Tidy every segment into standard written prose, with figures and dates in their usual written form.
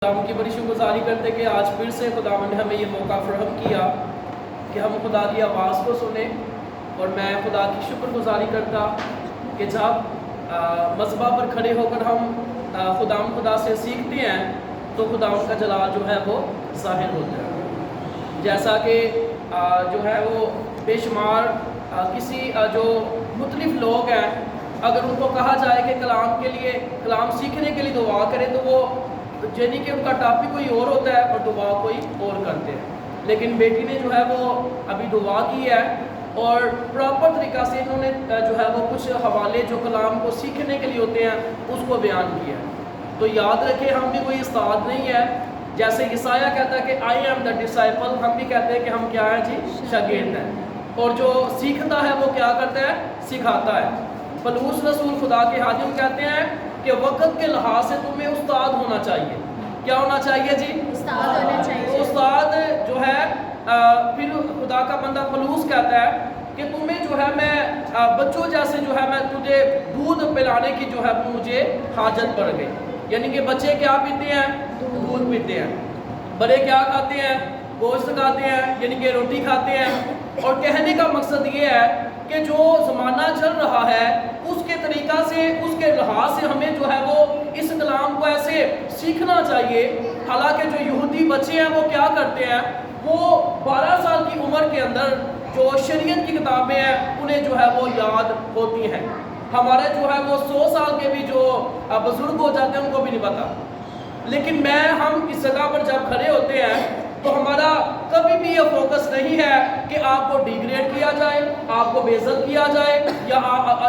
خدا کی بڑی شکرگزاری کرتے کہ آج پھر سے خدا نے ہمیں یہ موقع فراہم کیا کہ ہم خدا کی آواز کو سنیں، اور میں خدا کی شکرگزاری کرتا کہ جب مذبح پر کھڑے ہو کر ہم خدا سے سیکھتے ہیں تو خدا کا جلال جو ہے وہ ظاہر ہوتا ہے. جیسا کہ جو ہے وہ بے شمار کسی جو مختلف لوگ ہیں، اگر ان کو کہا جائے کہ کلام سیکھنے کے لیے دعا کرے تو وہ یعنی کہ ان کا ٹاپک کوئی اور ہوتا ہے اور دعا کوئی اور کرتے ہیں. لیکن بیٹی نے جو ہے وہ ابھی دعا کی ہے اور پراپر طریقہ سے انہوں نے جو ہے وہ کچھ حوالے جو کلام کو سیکھنے کے لیے ہوتے ہیں اس کو بیان کیا ہے. تو یاد رکھیں، ہم بھی کوئی استاد نہیں ہے. جیسے یسایہ کہتا ہے کہ آئی ایم دا ڈسائپل، ہم بھی کہتے ہیں کہ ہم کیا ہیں جی، شاگرد ہیں. اور جو سیکھتا ہے وہ کیا کرتا ہے، سکھاتا ہے. پولس رسول خدا کے خادم کہتے ہیں کہ وقت کے لحاظ سے تمہیں استاد ہونا چاہیے. کیا ہونا چاہیے جی؟ استاد ہونا چاہیے. استاد جو ہے پھر خدا کا بندہ پولس کہتا ہے کہ تمہیں جو ہے میں بچوں جیسے جو ہے میں تجھے دودھ پلانے کی جو ہے مجھے حاجت پڑ گئی. یعنی کہ بچے کیا پیتے ہیں؟ دودھ پیتے ہیں. بڑے کیا کھاتے ہیں؟ گوشت کھاتے ہیں، یعنی کہ روٹی کھاتے ہیں. اور کہنے کا مقصد یہ ہے کہ جو زمانہ چل رہا ہے اس کے طریقہ سے، اس کے لحاظ سے ہمیں جو ہے وہ اس کلام کو ایسے سیکھنا چاہیے. حالانکہ جو یہودی بچے ہیں وہ کیا کرتے ہیں، وہ 12 سال کی عمر کے اندر جو شریعت کی کتابیں ہیں انہیں جو ہے وہ یاد ہوتی ہیں. ہمارے جو ہے وہ 100 سال کے بھی جو بزرگ ہو جاتے ہیں ان کو بھی نہیں پتا. لیکن ہم اس جگہ پر جب کھڑے ہوتے ہیں تو ہمارا کبھی بھی یہ فوکس نہیں ہے کہ آپ کو ڈیگریڈ کیا جائے، آپ کو بے عزت کیا جائے، یا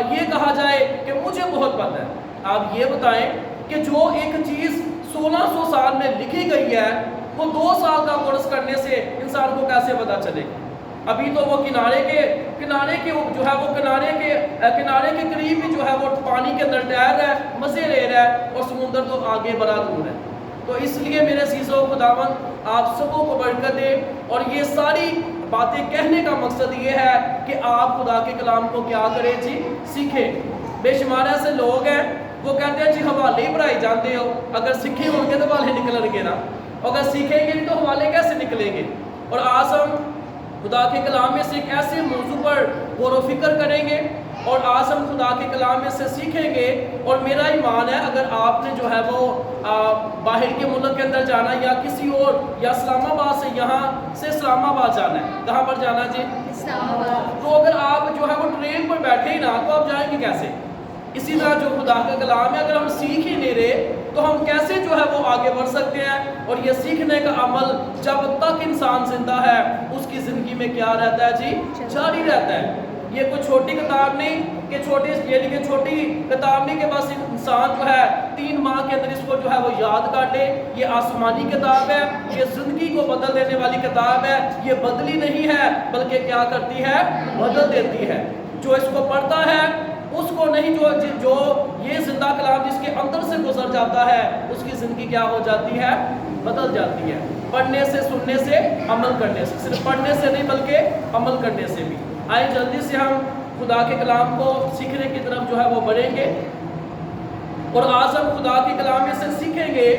یہ کہا جائے کہ مجھے بہت پتہ ہے. آپ یہ بتائیں کہ جو ایک چیز 1600 سال میں لکھی گئی ہے وہ 2 سال کا کورس کرنے سے انسان کو کیسے پتہ چلے گی؟ ابھی تو وہ کنارے کے جو ہے وہ کنارے کے قریب بھی جو ہے وہ پانی کے اندر تیر رہا ہے، مزے لے رہا ہے، اور سمندر تو آگے بڑا دور ہے. تو اس لیے میرے عزیزو، خداوند آپ سبوں کو برکت دے. اور یہ ساری باتیں کہنے کا مقصد یہ ہے کہ آپ خدا کے کلام کو کیا کریں جی، سیکھیں. بے شمار ایسے لوگ ہیں وہ کہتے ہیں جی حوالے ہی پڑھائی جانتے ہو، اگر سیکھیں ہوں گے تو حوالے نکلیں گے نا، اگر سیکھیں گے نہیں تو حوالے کیسے نکلیں گے؟ اور آج ہم خدا کے کلام میں سے ایک ایسے موضوع پر غور و فکر کریں گے، اور آج ہم خدا کے کلام میں سے سیکھیں گے. اور میرا ایمان ہے اگر آپ نے جو ہے وہ باہر کے ملک کے اندر جانا یا کسی اور، یا اسلام آباد سے، یہاں سے اسلام آباد جانا ہے، کہاں پر جانا جی؟ اسلام آباد. تو اگر آپ جو ہے وہ ٹرین پر بیٹھے ہی نا تو آپ جائیں گے کیسے؟ اسی طرح جو خدا کا کلام ہے اگر ہم سیکھ ہی نہیں رہے تو ہم کیسے جو ہے وہ آگے بڑھ سکتے ہیں؟ اور یہ سیکھنے کا عمل جب تک انسان زندہ ہے اس کی زندگی میں کیا رہتا ہے جی؟ جاری رہتا ہے. یہ کوئی چھوٹی کتاب نہیں کہ چھوٹی کتاب نہیں کہ بس انسان جو ہے 3 ماہ کے اندر اس کو جو ہے وہ یاد کر لے. یہ آسمانی کتاب ہے، یہ زندگی کو بدل دینے والی کتاب ہے. یہ بدلی نہیں ہے بلکہ کیا کرتی ہے؟ بدل دیتی ہے. جو اس کو پڑھتا ہے اس کو نہیں، جو یہ زندہ کلام جس کے اندر سے گزر جاتا ہے اس کی زندگی کیا ہو جاتی ہے؟ بدل جاتی ہے. پڑھنے سے، سننے سے، عمل کرنے سے. صرف پڑھنے سے نہیں بلکہ عمل کرنے سے بھی. آئے جلدی سے ہم خدا کے کلام کو سیکھنے کی طرف جو ہے وہ بڑھیں گے. اور آج ہم خدا کے کلام میں سے سیکھیں گے.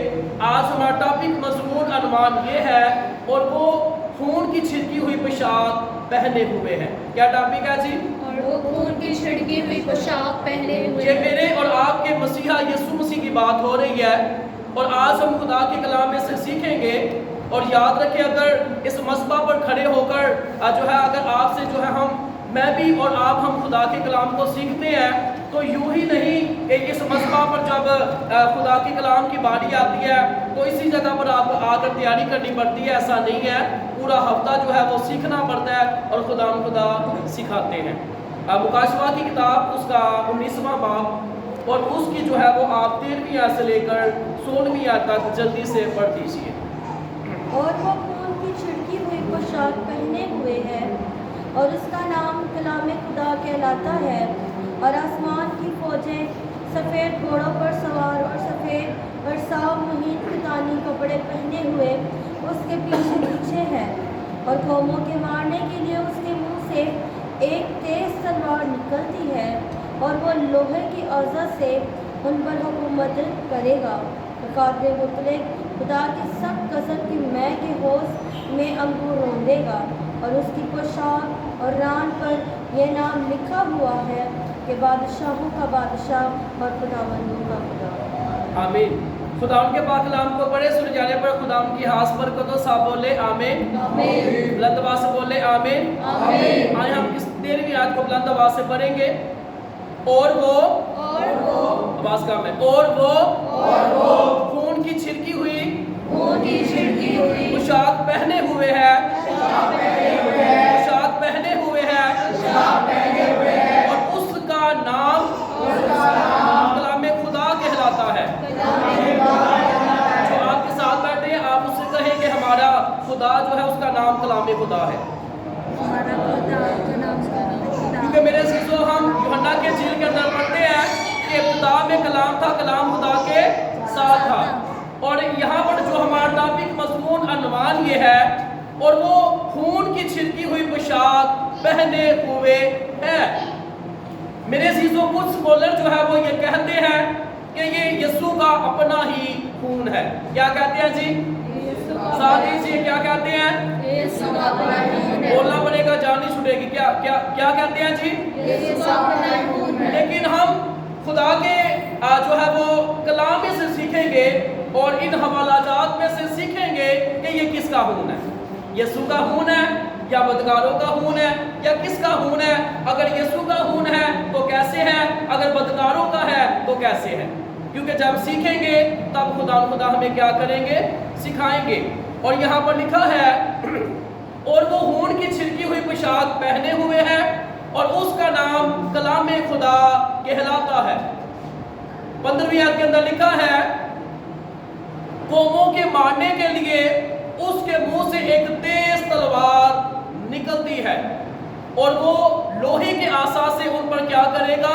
آج ہمارا ٹاپک، مضمون، عنوان یہ ہے، اور وہ خون کی چھڑکی ہوئی پوشاک پہنے ہوئے ہے. کیا ٹاپک ہے جی؟ اور وہ خون کی چھڑکی ہوئی پوشاک پہنے ہوئے. یہ میرے اور آپ کے مسیحا یسوع مسیح کی بات ہو رہی ہے. اور آج ہم خدا کے کلام میں سے سیکھیں گے. اور یاد رکھیں اگر اس مذبح پر کھڑے ہو کر جو ہے اگر آپ سے جو ہے میں بھی اور آپ ہم خدا کے کلام کو سیکھتے ہیں تو یوں ہی نہیں کہ اس مذبح پر جب خدا کے کلام کی باری آتی ہے تو اسی جگہ پر آپ آ کر تیاری کرنی پڑتی ہے. ایسا نہیں ہے. پورا ہفتہ جو ہے وہ سیکھنا پڑتا ہے اور خدا سکھاتے ہیں. مکاشفہ کی کتاب اس کا 19واں باب اور اس کی جو ہے وہ آپ 13ویں آیت سے لے کر 16ویں آیت تک جلدی سے پڑھ دیجیے. اور وہ خون کی چھڑکی ہوئی پوشاک پہنے ہوئے ہے، اور اس کا نام کلام خدا کہلاتا ہے. اور آسمان کی فوجیں سفید گھوڑوں پر سوار اور سفید اور صاف مہین کتانی کپڑے پہنے ہوئے اس کے پیچھے پیچھے ہے. اور قوموں کے مارنے کے لیے اس کے منہ سے ایک تیز تلوار نکلتی ہے، اور وہ لوہے کی اوزار سے ان پر حکومت کرے گا. मुकाबले मुतलक खुदा की सख्त कसम की मैं के होश में अंगूर रोंदे देगा और उसकी पोशाक और रान पर यह नाम लिखा हुआ है कि बादशाहों का बादशाह और खुदावंदों का खुदा। आमीन। खुदा उनके पाक कलाम को पढ़े, सुन जाने पर खुदा उनकी हाथ पर को तो सब बोले आमीन। बुलंद आवाज से बोले आमीन। आए हम इस 13वीं आयत को बुलंद आवाज से पढ़ेंगे। और वो आवाज कम है। और वो खून की छिड़की हुई पोशाक पहने हुए है, पोशाक पहने हुए है और उसका नाम कलाम खुदा कहलाता है। जो आपके साथ बैठे हैं आप उससे कहें कि हमारा खुदा जो है उसका नाम कलाम खुदा है। क्योंकि मेरे अज़ीज़ों हम यूहन्ना के इंजील के अंदर पढ़ते हैं कि खुदा में कलाम था, कलाम खुदा के साथ था। और यहाँ पर जो हमारा टॉपिक मज़मून अनवान ये है, और वो खून की छिड़की हुई पोशाक पहने हुए है। मेरे अज़ीज़ों कुछ स्कॉलर जो है वो ये कहते हैं कि ये यीशु का अपना ही खून है। क्या कहते हैं जी? साथ ही क्या कहते हैं? बोलना पड़ेगा, जान नहीं छूटेगी। क्या कहते हैं जी? लेकिन हम खुदा के जो है वो कलाम में से सीखेंगे और इन हवालाजात में से सीखेंगे कि ये किसका खून है। यीशु का खून है या बदकारों का खून है या किसका खून है? अगर यीशु का खून है तो कैसे है, अगर बदकारों का है तो कैसे है? क्योंकि जब सीखेंगे तब खुदा हमें क्या करेंगे? सिखाएंगे। और यहाँ पर लिखा है और वो खून की छिड़की हुई पोशाक पहने हुए है और उसका नाम कलाम खुदा कहलाता है। 15वीं आयत के अंदर लिखा है कौमों के मारने के लिए उसके मुंह से एक तेज तलवार निकलती है और वो लोहे के आसा से उन पर क्या करेगा?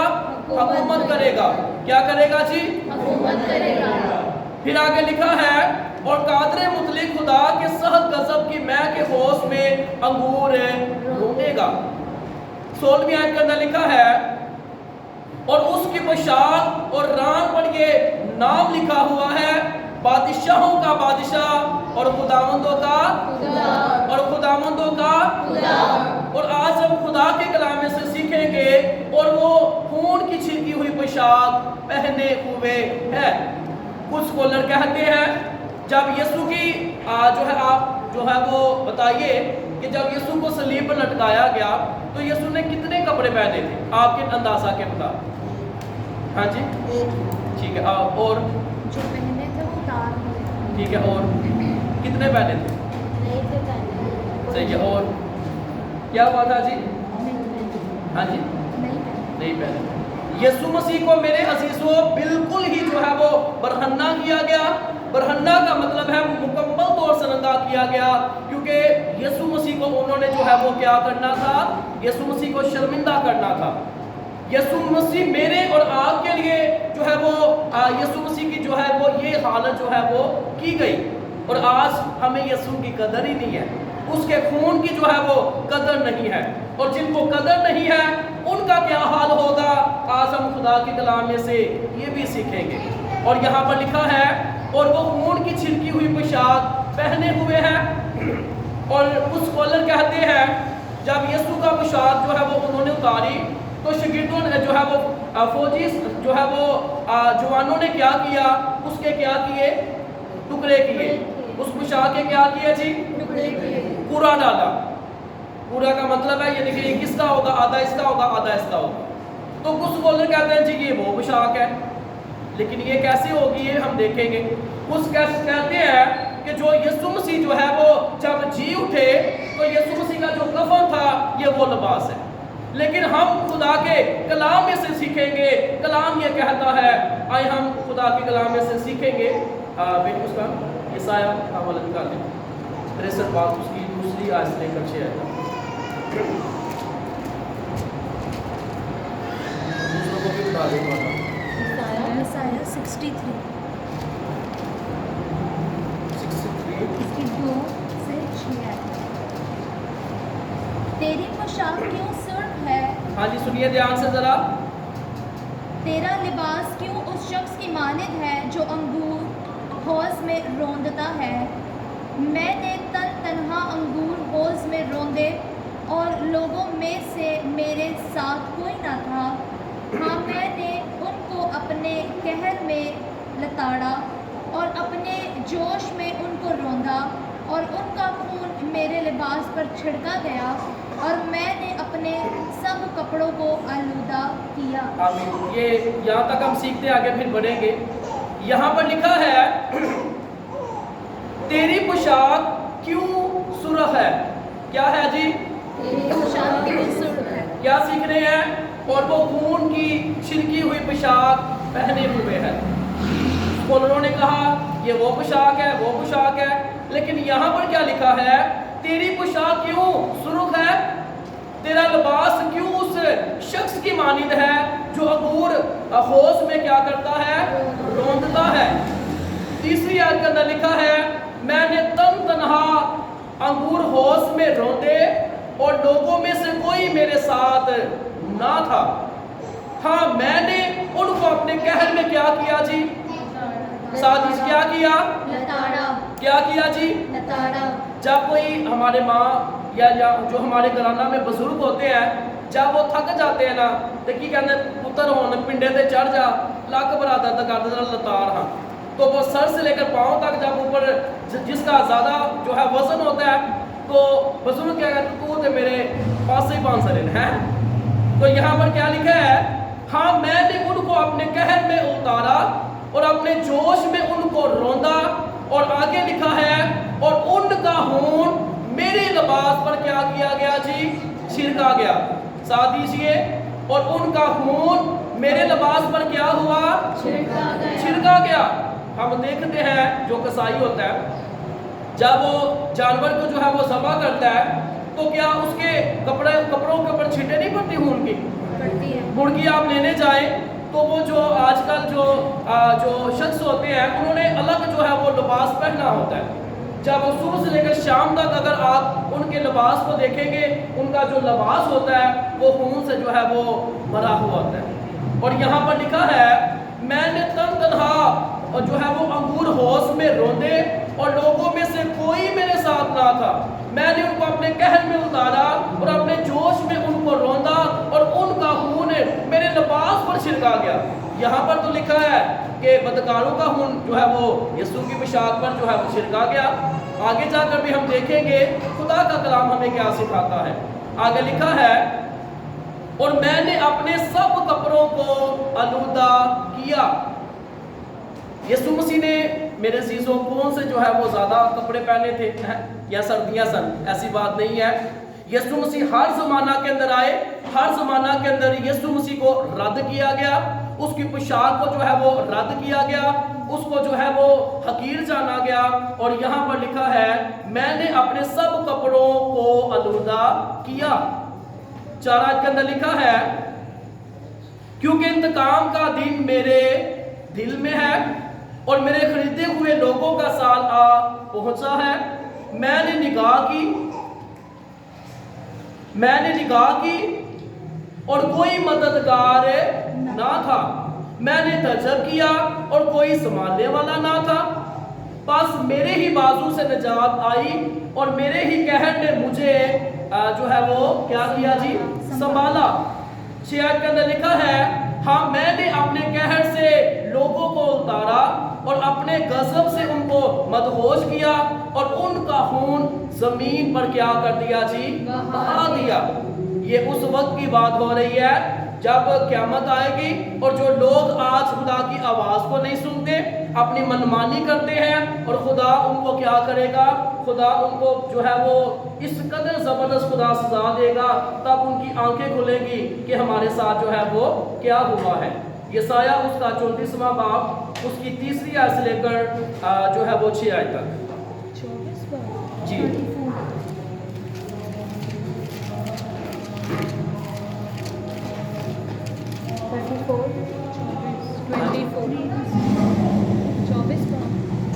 हुकूमत करेगा। क्या करेगा जी? हुकूमत करेगा। फिर आगे लिखा है और कादरे मुतलिक खुदा के सहद गजब की मैं के होश में अंगूर रोनेगा। 16वीं आयत के अंदर लिखा है और उसकी पोशाक और रान पर ये नाम लिखा हुआ है बादशाहों का बादशाह और खुदावंदों का खुदा। और आज हम खुदा के कलाम में से सीखेंगे और वो खून की छिड़की हुई पोशाक पहने हुए है। कुछ स्कॉलर कहते हैं जब यीशु की जो है वो बताइए कि जब यीशु को सलीब पर लटकाया गया तो यीशु ने कितने कपड़े पहने थे आपके अंदाजा के मुताबिक? हाँ जी ठीक है। और जो पहने थे वो उतार दिए। ठीक है। और कितने पहने थे? नहीं थे पहने। सही है। और क्या हुआ था जी? हाँ जी नहीं पहने। यीशु मसीह को मेरे अजीजों बिल्कुल ही जो है वो बरहन्ना किया गया। बरहन्ना का मतलब है मुकम्मल तौर से नंगा किया गया, क्योंकि यीशु मसीह को उन्होंने जो है वो क्या करना था? यीशु मसीह को शर्मिंदा करना था। यीशु मसीह मेरे और आपके लिए जो है वो यीशु मसीह की जो है वो ये हालत जो है वो की गई। और आज हमें यीशु की कदर ही नहीं है, उसके खून की जो है वो कदर नहीं है। और जिनको कदर नहीं है उनका क्या हाल होगा, आज हम खुदा के कलाम में से ये भी सीखेंगे। और यहाँ पर लिखा है और वो खून की छिड़की हुई पोशाक पहने हुए हैं। और कुछ स्कॉलर कहते हैं जब यीशु का पोशाक जो है वो उन्होंने उतारी तो शागिर्दों ने जो है वो फौजी जो है वो जवानों ने क्या किया? उसके क्या किए? टुकड़े किए। उस पोशाक के क्या किए जी? टुकड़े किए। पूरा डाला। पूरा का मतलब है ये देखिए किसका होगा? आधा इसका होगा, आधा इसका होगा। तो कुछ स्कॉलर कहते हैं जी ये वो पोशाक है, लेकिन ये कैसे होगी ये हम देखेंगे। कुछ कहते हैं कि जो यीशु मसीह जो है वो जब जी उठे तो यीशु मसीह का जो कफन था ये वो लिबास है। लेकिन हम खुदा के कलाम में से सीखेंगे, कलाम ये कहता है। आए हम खुदा के कलाम में से सीखेंगे। बेटी उसका यसाया हवाला निकाल दें 63 बात उसकी दूसरी आयत से लेकर 6 आयत दूसरों को भी बता देगा। यसाया 63 इसकी 2 से 6 आयत। तेरी पोशाक क्यों सुर्ख है? हाँ जी सुनिए ध्यान से जरा। तेरा लिबास क्यों उस शख्स की मानिद है जो अंगूर हौज़ में रौंदता है। मैंने तन्हा अंगूर हौज़ में रौंदे और लोगों में से मेरे साथ कोई न था। हाँ, मैंने उनको अपने कहर में लताड़ा और अपने जोश में उनको रौंदा और उनका खून मेरे लिबास पर छिड़का गया और मैंने अपने सब कपड़ों को आलूदा किया। आमीन। ये यहाँ तक हम सीखते आगे फिर बढ़ेंगे। यहाँ पर लिखा है तेरी पोशाक क्यों सुर्ख है। क्या है जी? तेरी पोशाक क्यों सुर्ख है। क्या सीख रहे हैं? और वो खून की छिड़की हुई पोशाक पहने हुए है। स्कॉलरों ने कहा ये वो पोशाक है, वो पोशाक है, लेकिन यहाँ पर क्या लिखा है? तेरी पोशाक क्यों सुर्ख है, तेरा लिबास क्यों उस शख्स की मानिंद है जो अंगूर हौज़ में क्या करता है? रौंदता है। तीसरी आयत के अंदर लिखा है मैंने तन्हा अंगूर हौज़ में रौंदे और लोगों में से कोई मेरे साथ ना था। हाँ, मैंने उनको अपने कहर में क्या किया जी? साजिश क्या किया? लताड़ा। क्या किया जी? लताड़ा। जब कोई हमारे माँ या जो हमारे घराना में बुजुर्ग होते हैं, जब वो थक जाते हैं ना तो की कहते पुत्र होने पिंडे ते चढ़ जा लक बरा दर्द कर देना लतार। हाँ, तो वो सर से लेकर पाँव तक जब ऊपर जिसका ज़्यादा जो है वजन होता है तो बुजुर्ग क्या कहते तू तो मेरे पास ही 500 है। तो यहाँ पर क्या लिखा है? हाँ, मैंने उनको अपने कहर में उतारा और अपने जोश में उनको रौंदा। और आगे लिखा है और उनका खून मेरे लिबास पर क्या किया गया जी? छिड़का गया। साथ दीजिए, और उनका खून मेरे लिबास पर क्या हुआ? छिड़का गया। हम देखते हैं जो कसाई होता है जब वो जानवर को जो है वो ज़बह करता है तो क्या उसके कपड़ों के ऊपर छींटे नहीं पड़ती खून की? पड़ती है। मुर्गी आप लेने जाएं तो वो जो आजकल जो शख्स होते हैं उन्होंने अलग जो है वो लिबास पहना होता है। जब सुबह से लेकर शाम तक अगर आप उनके लिबास को देखेंगे, उनका जो लिबास होता है वो खून से जो है वो भरा हुआ होता है। और यहाँ पर लिखा है मैंने तन्हा और जो है वो अंगूर हौज़ में रौंदे और लोगों में से कोई मेरे साथ ना था। मैंने उनको अपने कहर में उतारा और अपने जोश में उनको रौंदा और उनका खून मेरे लिबास पर छिड़का गया। यहाँ पर तो लिखा है कि बदकारों का खून जो है वो यीशु की पोशाक पर जो है वो छिड़का गया। आगे जाकर भी हम देखेंगे खुदा का कलाम हमें क्या सिखाता है। आगे लिखा है और मैंने अपने सब कपड़ों को आलूदा किया। यीशु मसीह ने मेरे अज़ीज़ों कौन से जो है वो ज़्यादा कपड़े पहने थे या सर्दियाँ सन? ऐसी बात नहीं है। यीशु मसीह हर ज़माना के अंदर आए, हर ज़माना के अंदर यीशु मसीह को रद्द किया गया, उसकी पोशाक को जो है वो रद्द किया गया, उसको जो है वो हकीर जाना गया। और यहाँ पर लिखा है मैंने अपने सब कपड़ों को आलूदा किया। 4 आयत के अंदर लिखा है क्योंकि इंतकाम का दिन मेरे दिल में है और मेरे खरीदे हुए लोगों का साल आ पहुंचा है। मैंने निगाह की और कोई मददगार ना था। मैंने तजब किया और कोई संभालने वाला ना था। बस मेरे ही बाजू से निजात आई और मेरे ही कहर ने मुझे जो है वो क्या किया जी? संभाला। 6 आयत के अंदर लिखा है हाँ, मैंने अपने कहर से लोगों को उतारा और अपने गज़ब से उनको मदहोश किया और उनका खून जमीन पर क्या कर दिया जी? बहा दिया। ये उस वक्त की बात हो रही है जब क़यामत आएगी और जो लोग आज खुदा की आवाज़ को नहीं सुनते, अपनी मनमानी करते हैं और खुदा उनको क्या करेगा? खुदा उनको जो है वो इस कदर ज़बरदस्त खुदा सजा देगा, तब उनकी आंखें खुलेंगी कि हमारे साथ जो है वो क्या हुआ है। यसाया उसका 34वां बाब उसकी 3री आयत से लेकर जो है वो 6 आयत तक जी।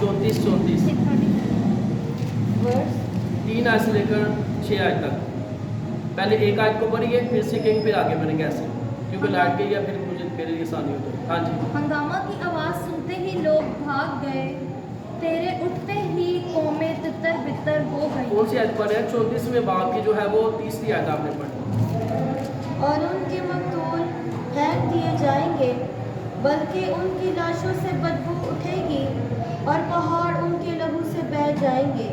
चौंतीस 3 आयत से लेकर 6 आयत तक। पहले 1 आयत को पढ़िए, फिर सीखेंगे, फिर आगे बढ़ेंगे ऐसे, क्योंकि लाइट गई है फिर मुझे मेरे लिए आसानी होती है। हाँ जी। हंगामा की आवाज़ सुनते ही लोग भाग गए तेरे उठते ही कौमें तितर बितर हो गई। कौन सी आयत पढ़े? 34वें बाब की जो है वो तीसरी आयत आपने पढ़ी। और उनके मकतूल फेंक दिए जाएंगे, बल्कि उनकी लाशों से बदबू उठेगी और पहाड़ उनके लहू से बह जाएंगे,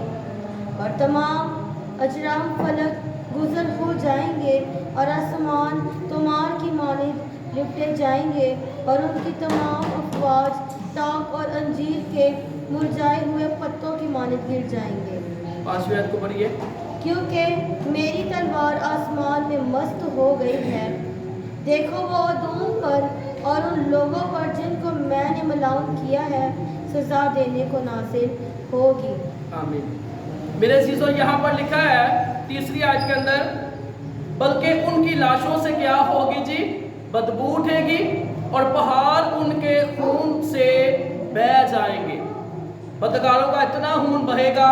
और तमाम अजराम फलक गुजर हो जाएंगे, और आसमान तुमार की मानिंद लिपटे जाएंगे, और उनकी तमाम अफवाज टाक और अंजीर के मुरझाए हुए पत्तों की मानिंद गिर जाएंगे। 5वीं आयत को पढ़िए। क्योंकि मेरी तलवार आसमान में मस्त हो गई है, देखो वो अदूम पर और उन लोगों पर जिनको मैंने मलाउन किया है सजा देने को नासिल होगी। आमीन। मेरे अजीजों, यहाँ पर लिखा है तीसरी आयत के अंदर, बल्कि उनकी लाशों से क्या होगी जी? बदबू उठेगी और पहाड़ उनके खून से बह जाएंगे। बदकारों का इतना खून बहेगा।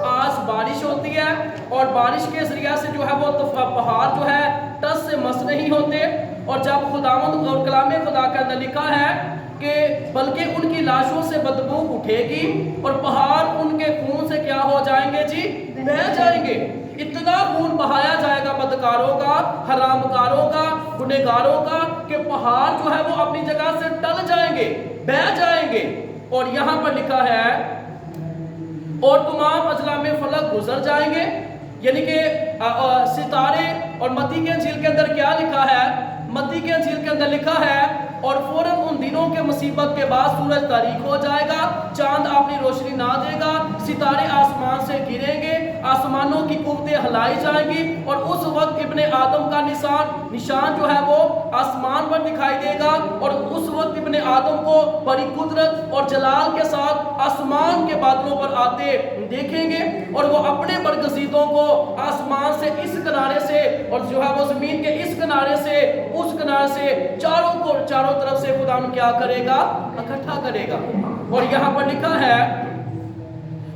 आज बारिश होती है और बारिश के जरिया से जो है वो पहाड़ जो है टस से मस नहीं होते, और जब खुदावंद और कलाम खुदा के अंदर लिखा है कि बल्कि उनकी लाशों से बदबू उठेगी और पहाड़ उनके खून से क्या हो जाएंगे जी? बह जाएंगे। इतना खून बहाया जाएगा बदकारों का, हरामकारों का, गुनहगारों का, कि पहाड़ जो है वो अपनी जगह से टल जाएंगे, बह जाएंगे। और यहाँ पर लिखा है और तमाम अजलाम फलक गुजर जाएंगे, यानी कि सितारे। और मत्ती के इंजील के अंदर क्या लिखा है? मत्ती के इंजील के अंदर लिखा है और फौरन उन दिनों के मुसीबत के बाद सूरज तारीक हो जाएगा, चांद अपनी रोशनी ना देगा, सितारे आसमान से गिरेंगे, आसमानों की कुव्वतें हिलाई जाएंगी, और उस वक्त इब्ने आदम का निशान जो है वो आसमान पर दिखाई देगा। और उस वक्त इब्ने आदम को बड़ी कुदरत और जलाल के साथ आसमान के बादलों पर आते देखेंगे, और वो अपने बरगजीदों को आसमान से इस किनारे से और जो है वो जमीन के इस किनारे से उस किनारे से चारों तरफ से खुदा क्या करेगा? इकट्ठा करेगा। और यहाँ पर लिखा है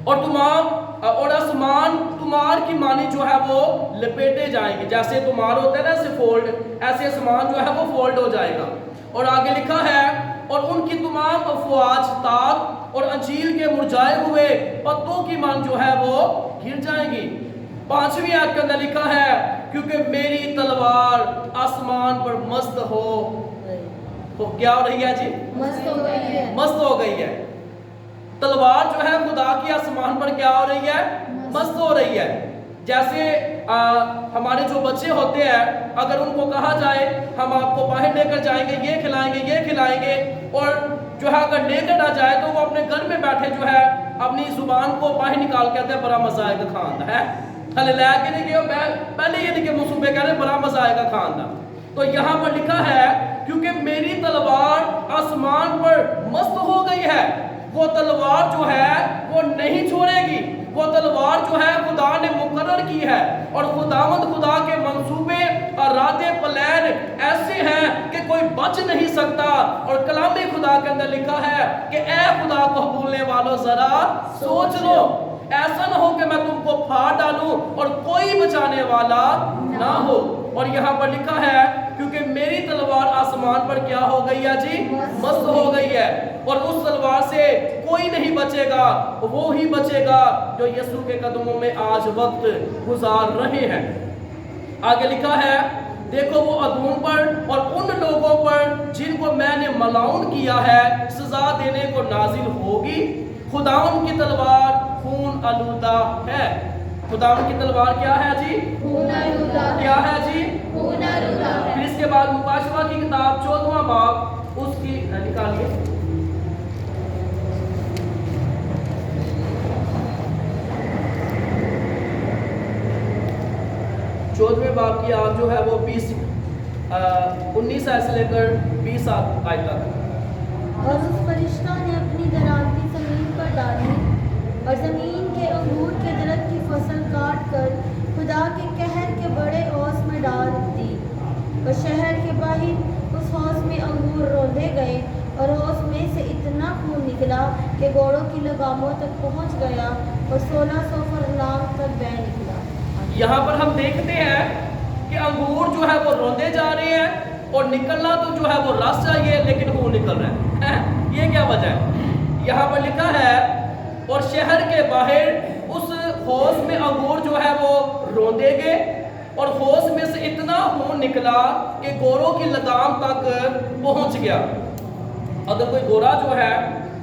और आसमान तुमार की मानी जो है वो लपेटे जाएंगे। जैसे तुमार होता है ना ऐसे फोल्ड, ऐसे आसमान जो है वो फोल्ड हो जाएगा। और आगे लिखा है और उनकी तमाम अफवाज ताक और अंजीर के मुरझाए हुए पत्तों की मान जो है वो गिर जाएंगी। 5वीं आयत के अंदर लिखा है क्योंकि मेरी तलवार आसमान पर मस्त हो क्या हो रही है जी? मस्त हो गई है। मस्त हो गई है। तलवार जो है खुदा की आसमान पर क्या हो रही है? मस्त हो रही है। जैसे हमारे जो बच्चे होते हैं, अगर उनको कहा जाए हम आपको बाहर लेकर जाएंगे, ये खिलाएंगे, और जो है अगर लेकर ना जाए तो वो अपने घर में बैठे जो है अपनी जुबान को बाहर निकाल के आते हैं बड़ा मजा आएगा खान है, हले लैके नहीं गए पहले ये नहीं कि मुंह पे कह रहे बड़ा मजा आएगा खान का। तो यहाँ पर लिखा है क्योंकि मेरी तलवार आसमान पर मस्त हो गई है। वो तलवार जो है वो नहीं छोड़ेगी। वो तलवार जो है खुदा ने मुकर्रर की है, और खुदावंद खुदा के मंसूबे और राते प्लान ऐसे हैं कि कोई बच नहीं सकता। और कलाम खुदा के अंदर लिखा है कि ए खुदा को भूलने वालों जरा सोच लो, ऐसा ना हो कि मैं तुमको फाड़ डालूं और कोई बचाने वाला ना हो। और यहाँ पर लिखा है क्योंकि मेरी तलवार आसमान पर क्या हो गई है जी? मस्त हो गई है, और उस तलवार से कोई नहीं बचेगा, वो ही बचेगा जो यीशु के कदमों में आज वक्त गुजार रहे हैं। आगे लिखा है देखो वो अदूम पर और उन लोगों पर जिनको मैंने मलाउन किया है सजा देने को नाजिल होगी। खुदावन की तलवार खून आलूदा है। खुदावन की तलवार क्या है जी? खून आलूदा। क्या है जी? खून आलूदा है। फिर इसके बाद मुकाशवा की किताब 14वां बाब उसकी निकालिए 14वें बाब की आप जो है वो 19 से लेकर 20 आयत तक। और उस फरिश्ता ने अपनी दरांती ज़मीन पर डाली और ज़मीन के अंगूर के दरख्त की फसल काट कर खुदा के कहर के बड़े औस में डाल दी, और शहर के बाहर उस हौस में अंगूर रौंदे गए, और हौस में से इतना खून निकला कि घोड़ों की लगामों तक पहुंच गया, और 1600 फरलांग तक बह निकला। यहाँ पर हम देखते हैं कि अंगूर जो है वो रौंदे जा रहे हैं, और निकलना तो जो है वो रस चाहिए, लेकिन वो निकल रहा है। ये क्या वजह है? यहाँ पर लिखा है اور شہر کے باہر اس حوض میں انگور جو ہے وہ روندے گئے، اور حوض میں سے اتنا خون نکلا کہ گوروں کی لگام تک پہنچ گیا۔ اگر کوئی گورا جو ہے،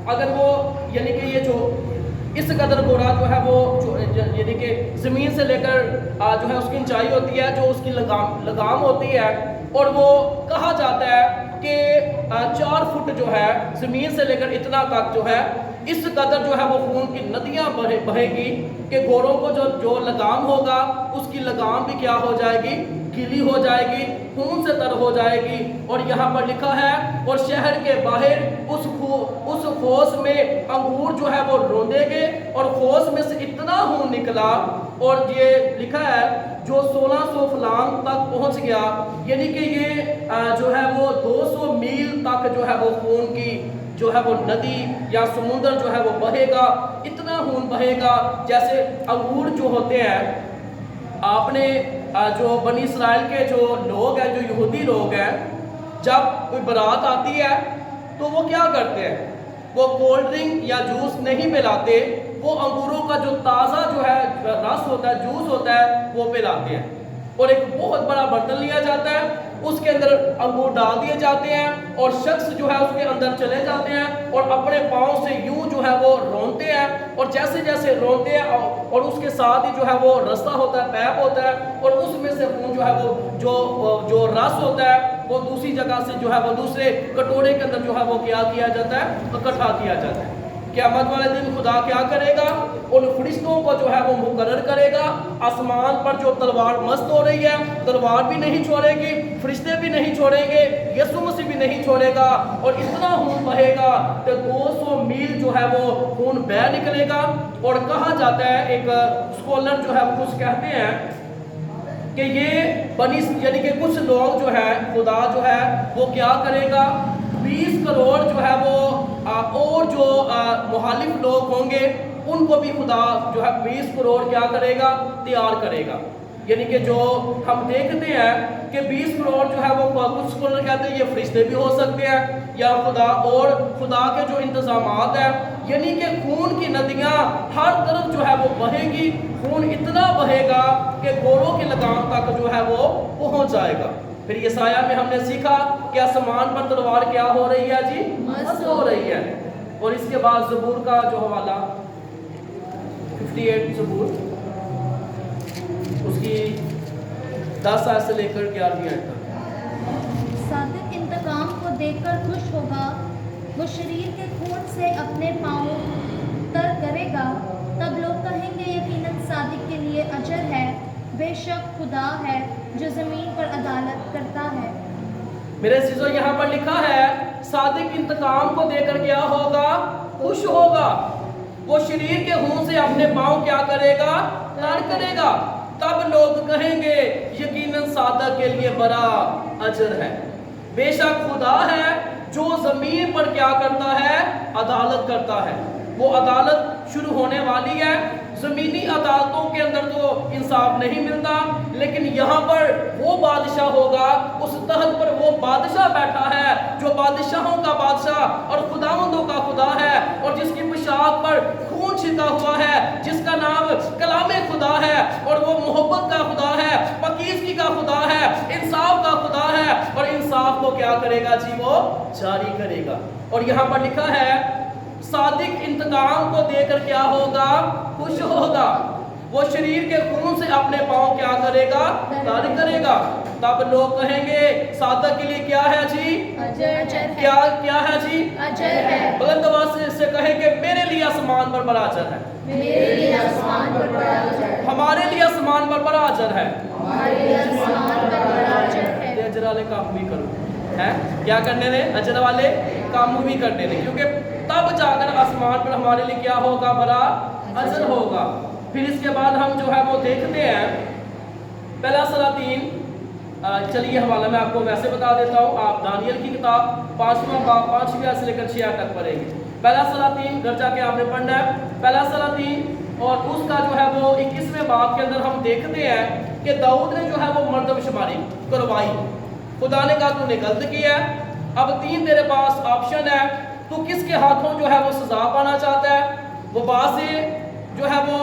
اگر وہ یعنی کہ یہ جو اس قدر گورا جو ہے وہ یعنی کہ زمین سے لے کر جو ہے اس کی اونچائی ہوتی ہے، جو اس کی لگام ہوتی ہے، اور وہ کہا جاتا ہے کہ 4 فٹ جو ہے زمین سے لے کر اتنا تک جو ہے اس قدر جو ہے وہ خون کی ندیاں بہے گی کہ گوروں کو جو لگام ہوگا اس کی لگام بھی کیا ہو جائے گی، گیلی ہو جائے گی، خون سے تر ہو جائے گی۔ اور یہاں پر لکھا ہے اور شہر کے باہر اس حوض میں انگور جو ہے وہ روندے گئے، اور حوض میں سے اتنا خون نکلا، اور یہ لکھا ہے جو 1600 فلانگ تک پہنچ گیا، یعنی کہ یہ جو ہے وہ 200 میل تک جو ہے وہ خون کی جو ہے وہ ندی یا سمندر جو ہے وہ بہے گا، اتنا خون بہے گا جیسے انگور جو ہوتے ہیں۔ آپ نے جو بنی اسرائیل کے جو لوگ ہیں، جو یہودی لوگ ہیں، جب کوئی بارات آتی ہے تو وہ کیا کرتے ہیں؟ وہ کولڈ ڈرنک یا جوس نہیں پلاتے، وہ انگوروں کا جو تازہ جو ہے رس ہوتا ہے، جوس ہوتا ہے، وہ پلاتے ہیں، اور ایک بہت بڑا برتن لیا جاتا ہے، اس کے اندر انگور ڈال دیے جاتے ہیں، اور شخص جو ہے اس کے اندر چلے جاتے ہیں اور اپنے پاؤں سے یوں جو ہے وہ رونتے ہیں، اور جیسے جیسے رونتے ہیں اور اس کے ساتھ ہی جو ہے وہ رستہ ہوتا ہے، پیپ ہوتا ہے، اور اس میں سے خون جو ہے وہ جو رس ہوتا ہے وہ دوسری جگہ سے جو ہے وہ دوسرے کٹورے کے اندر جو ہے وہ کیا جاتا ہے، اکٹھا کیا جاتا ہے۔ قیامت والے دن خدا کیا کرے گا؟ ان فرشتوں کو جو ہے وہ مقرر کرے گا، آسمان پر جو تلوار مست ہو رہی ہے، تلوار بھی نہیں چھوڑے گی، فرشتے بھی نہیں چھوڑیں گے، یسوع مسیح بھی نہیں چھوڑے گا، اور اتنا خون بہے گا کہ 200 میل جو ہے وہ خون بہہ نکلے گا۔ اور کہا جاتا ہے، ایک اسکالر جو ہے وہ کچھ کہتے ہیں کہ یہ یعنی کہ کچھ لوگ جو ہے خدا جو ہے وہ کیا کرے گا، 20 کروڑ جو ہے وہ اور جو مخالف لوگ ہوں گے ان کو بھی خدا جو ہے 20 کروڑ کیا کرے گا، تیار کرے گا۔ یعنی کہ جو ہم دیکھتے ہیں کہ 20 کروڑ جو ہے وہ کچھ اسکالر کہتے ہیں یہ فرشتے بھی ہو سکتے ہیں یا خدا، اور خدا کے جو انتظامات ہیں، یعنی کہ خون کی ندیاں ہر طرف جو ہے وہ بہے گی، خون اتنا بہے گا کہ گوروں کی لگام تک جو ہے وہ پہنچ جائے گا۔ پھر یسایہ میں ہم نے سیکھا کہ آسمان پر تلوار کیا ہو رہی ہے جی، مست ہو رہی ہے۔ اور اس کے بعد زبور کا جو حوالہ 58 زبور، اس کی 10 آیت سے لے کر 11ویں آیت تک۔ صادق انتقام کو دیکھ کر خوش ہوگا، وہ شریر کے خون سے اپنے پاؤں تر کرے گا، تب لوگ کہیں گے یقیناً صادق کے لیے اجر ہے، بے شک خدا ہے جو زمین پر عدالت کرتا ہے۔ میرے عزیزو، یہاں پر لکھا ہے صادق انتقام کو دے کر کیا ہوگا، خوش ہوگا، وہ شریر کے خون سے اپنے پاؤں کیا کرے گا، تر کرے گا، تب لوگ کہیں گے یقیناً صادق کے لیے بڑا اجر ہے، بے شک خدا ہے جو زمین پر کیا کرتا ہے، عدالت کرتا ہے۔ وہ عدالت شروع ہونے والی ہے، زمینی عدالتوں کے اندر تو انصاف نہیں ملتا، لیکن یہاں پر وہ بادشاہ ہوگا، اس تخت پر وہ بادشاہ بیٹھا ہے جو بادشاہوں کا بادشاہ اور خداوندوں کا خدا ہے، اور جس کی پوشاک پر خون چھٹا ہوا ہے، جس کا نام کلام خدا ہے، اور وہ محبت کا خدا ہے، پاکیزگی کا خدا ہے، انصاف کا خدا ہے، اور انصاف کو کیا کرے گا جی، وہ جاری کرے گا۔ اور یہاں پر لکھا ہے صادق انتقام کو دے کر کیا ہوگا، خوش ہوگا، وہ شریر کے خون سے اپنے پاؤں کیا کرے گا، تر کرے گا، تب لوگ کہیں گے صادق کے لیے کیا ہے جی، کیا ہے جی، اجر ہے۔ بلند آواز سے کہیں کہ میرے لیے آسمان پر بڑا اجر ہے، میرے لیے آسمان پر بڑا اجر ہے، ہمارے لیے آسمان پر بڑا اجر ہے، ہمارے لیے آسمان پر بڑا اجر ہے۔ اجر والے کام بھی کرو ہے، کیا کرنے دیں، اجر والے کام بھی کرنے دیں، کیونکہ تب جا کر آسمان پر ہمارے لیے کیا ہوگا، بڑا اجر ہوگا۔ پھر اس کے بعد ہم جو ہے وہ دیکھتے ہیں پہلا سلاطین، چلیے حوالہ میں آپ کو ویسے بتا دیتا ہوں، آپ دانیل کی کتاب 5واں باب 5ویں آیت سے لے کر 6 آیت تک پڑھیں گے۔ پہلا سلاطین گھر جا کے آپ نے پڑھنا ہے، پہلا سلاطین، اور اس کا جو ہے وہ 21ویں باب کے اندر ہم دیکھتے ہیں کہ داؤد نے جو ہے وہ مردم شماری کروائی، خدا نے کہا تو نے غلط کیا ہے، اب 3 تیرے پاس آپشن ہے، تو کس کے ہاتھوں جو ہے وہ سزا پانا چاہتا ہے؟ वबा से जो है वो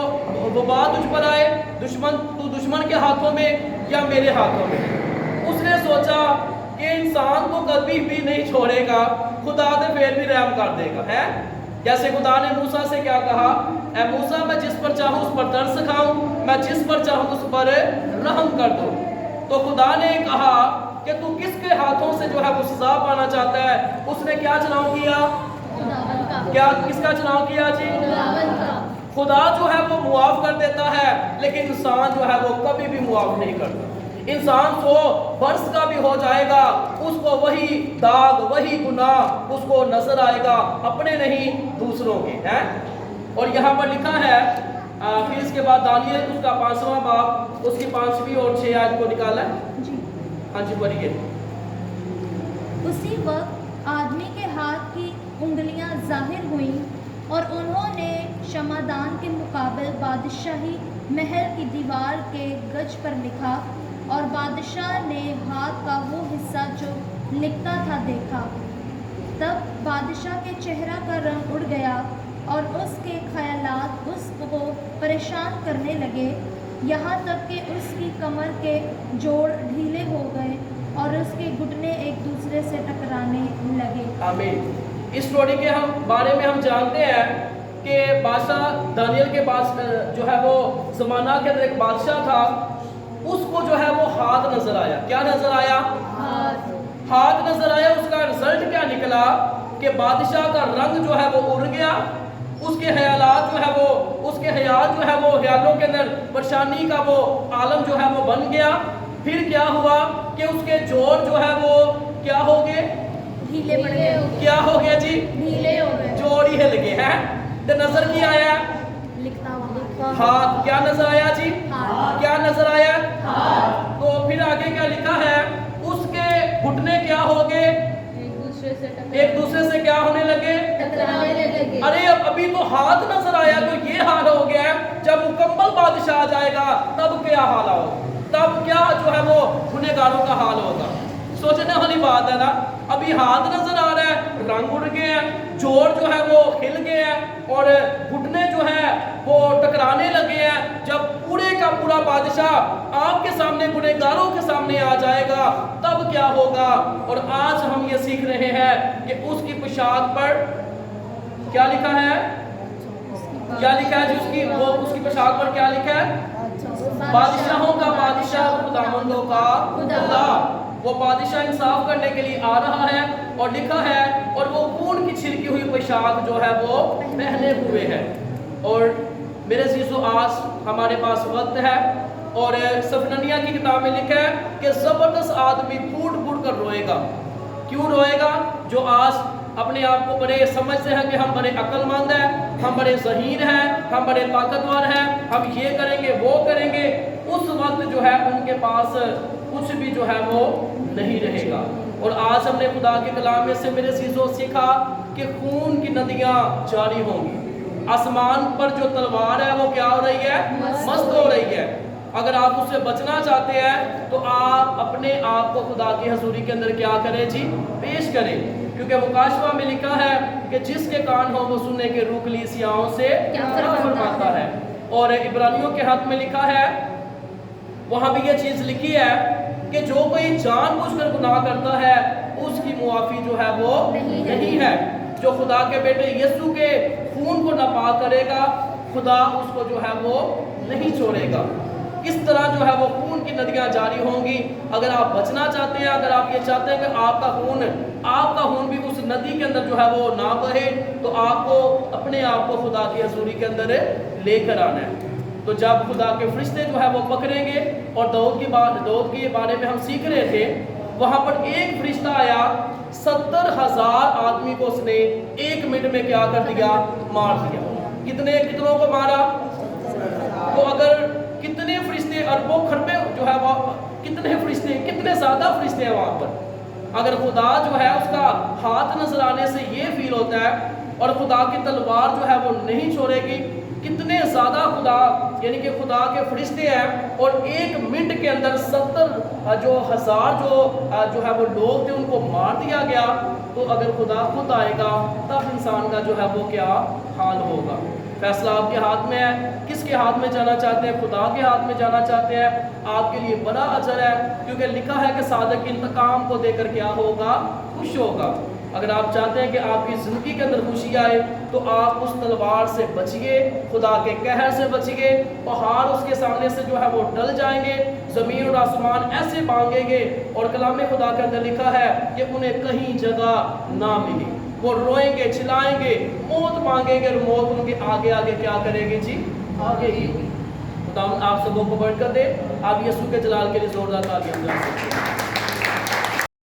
वबा तुझ पर आए, तू दुश्मन के हाथों में या मेरे हाथों में। उसने सोचा कि इंसान को कभी भी नहीं छोड़ेगा, खुदा ने फिर भी रहम कर देगा, है। जैसे खुदा ने मूसा से क्या कहा, ऐ मूसा मैं जिस पर चाहूँ उस पर तरस खाऊं, मैं जिस पर चाहूँ उस पर रहम कर दूं। तो खुदा ने कहा कि तू किसके हाथों से जो है वो सजा पाना चाहता है। उसने क्या चुनाव किया, क्या किसका चुनाव किया जी? खुदा जो है वो मुआफ कर देता है, लेकिन इंसान जो है वो कभी भी मुआफ नहीं करता। इंसान 100 वर्ष का भी हो जाएगा, उसको वही दाग वही गुनाह उसको नजर आएगा, अपने नहीं दूसरों के, हैं। और यहाँ पर लिखा है फिर इसके बाद दानियल उसका 5वां बाब उसकी 5वीं और 6 आयत को निकाला है जी। हाँ जी पढ़िए। उसी वक्त आदमी के हाथ की उंगलियां जाहिर हुईं और उन्होंने शमादान के मुकाबले बादशाही महल की दीवार के गज पर लिखा, और बादशाह ने हाथ का वो हिस्सा जो लिखता था देखा। तब बादशाह के चेहरा का रंग उड़ गया और उसके ख्यालात उसको परेशान करने लगे, यहाँ तक कि उसकी कमर के जोड़ ढीले हो गए और उसके घुटने एक दूसरे से टकराने लगे। आमीन। इस स्टोरी के बारे में हम जानते हैं कि बादशाह दानियल के पास जो है वो ज़माना के अंदर एक बादशाह था, उसको जो है वो हाथ नजर आया। क्या नजर आया? हाथ नजर आया। उसका रिजल्ट क्या निकला कि बादशाह का रंग जो है वो उड़ गया, उसके ख्यालात जो है वो उसके ख्याल जो है वो ख्यालों के अंदर परेशानी का वो आलम जो है वो बन गया। फिर क्या हुआ कि उसके जोड़ जो है वो क्या हो गए? ढीले पड़ गए। क्या हो गया जी? ढीले हो गए। जोड़ ही हिल गए हैं। तो नजर क्या आया? लिखता हुआ हाथ। क्या नजर आया जी? हाथ। क्या नजर आया? हाथ। तो फिर आगे क्या लिखा है? उसके घुटने क्या हो गए? एक दूसरे से क्या होने लगे? टकराने लगे। अरे अभी तो हाथ नजर आया, तो ये हाल हो गया। जब मुकम्मल बादशाह आ जाएगा तब क्या हाल होगा, तब क्या जो है वो गुनहगारों का हाल होगा। सोचने वाली बात है ना। अभी हाथ नजर आ रहा है, रंग उड़ गए हैं, जोड़ जो है वो हिल गए हैं और घुटने जो है वो टकराने लगे हैं। जब पूरे का पूरा बादशाह आपके सामने गुनहगारों के सामने आ जाएगा तब क्या होगा। और आज हम ये सीख रहे हैं कि उसकी पोशाक पर क्या लिखा है? क्या लिखा है जी? उसकी पोशाक पर क्या लिखा है? बादशाहों का बादशाह, खुदावंदों का खुदा। वो बादशाह इंसाफ करने के लिए आ रहा है और लिखा है, और वो खून की छिड़की हुई पोशाक जो है वो पहने हुए है। और मेरे अजीजों, आज हमारे पास वक्त है और सफननिया की किताब में लिखा है कि ज़बरदस्त आदमी फूट फूट कर रोएगा। क्यों रोएगा? जो आज अपने आप को बड़े समझते हैं कि हम बड़े अक्लमंद हैं, हम बड़े ज़हीन हैं, हम बड़े ताकतवर हैं, हम ये करेंगे वो करेंगे। उस वक्त जो है उनके पास कुछ भी जो है वो नहीं रहेगा। और आज हमने खुदा के कलाम में से मेरे अज़ीज़ों सीखा कि खून की नदियाँ जारी होंगी। आसमान पर जो तलवार है वो क्या हो रही है? मस्त हो रही है। अगर आप उससे बचना चाहते हैं तो आप अपने आप को खुदा की हजूरी के अंदर क्या करें जी? पेश करें। क्योंकि मुकाशवा में लिखा है कि जिसके कान हो वो सुनने के रूख लीसियाओं से क्या फरमाता है। और इब्रानियों के हाथ में लिखा है, वहाँ भी ये चीज़ लिखी है कि जो कोई जानबूझकर गुनाह करता है उसकी मुआफ़ी जो है वो नहीं है। जो खुदा के बेटे यीशु के खून को नापाक करेगा, खुदा उसको जो है वो नहीं छोड़ेगा। इस तरह जो है वो खून की नदियाँ जारी होंगी। अगर आप बचना चाहते हैं, अगर आप ये चाहते हैं कि आपका खून भी उस नदी के अंदर जो है वो ना बहे, तो आपको अपने आप को खुदा की हजूरी के अंदर लेकर आना है। तो जब खुदा के फरिश्ते जो है वो पकड़ेंगे, और दाऊद के बारे में हम सीख रहे थे, वहाँ पर एक फरिश्ता आया, 70,000 आदमी को उसने 1 मिनट में क्या कर दिया? मार दिया। कितनों को मारा? तो अगर कितने फरिश्ते, अरबों खरबे जो है वो कितने फरिश्ते, कितने ज़्यादा फरिश्ते हैं वहाँ पर। अगर खुदा जो है उसका हाथ नजर आने से ये फील होता है और खुदा की तलवार जो है वो नहीं छोड़ेगी, कितने ज़्यादा खुदा यानी कि खुदा के फरिश्ते हैं। और 1 मिनट के अंदर 70,000 जो है वो लोग थे उनको मार दिया गया। तो अगर खुदा खुद आएगा तब इंसान का जो है वो क्या हाल होगा। फैसला आपके हाथ में है। किसके हाथ में जाना चाहते हैं? खुदा के हाथ में जाना चाहते हैं। आपके लिए बड़ा अजर है, क्योंकि लिखा है कि सादिक इंतकाम को देकर क्या होगा? खुश होगा। अगर आप चाहते हैं कि आपकी ज़िंदगी के अंदर खुशी आए तो आप उस तलवार से बचिए, खुदा के कहर से बचिए। पहाड़ उसके सामने से जो है वो टल जाएंगे, ज़मीन और आसमान ऐसे भांगेंगे, और कलाम खुदा के अंदर लिखा है कि उन्हें कहीं जगह ना मिली। वो रोएंगे, चिल्लाएंगे, मौत मांगेंगे, और मौत उनके आगे आगे क्या करेगी जी? आगे ही। खुदा आप सबों को बरकत दे। आप यीशु के जलाल के लिए जोरदार तालियां बजा सकते हैं।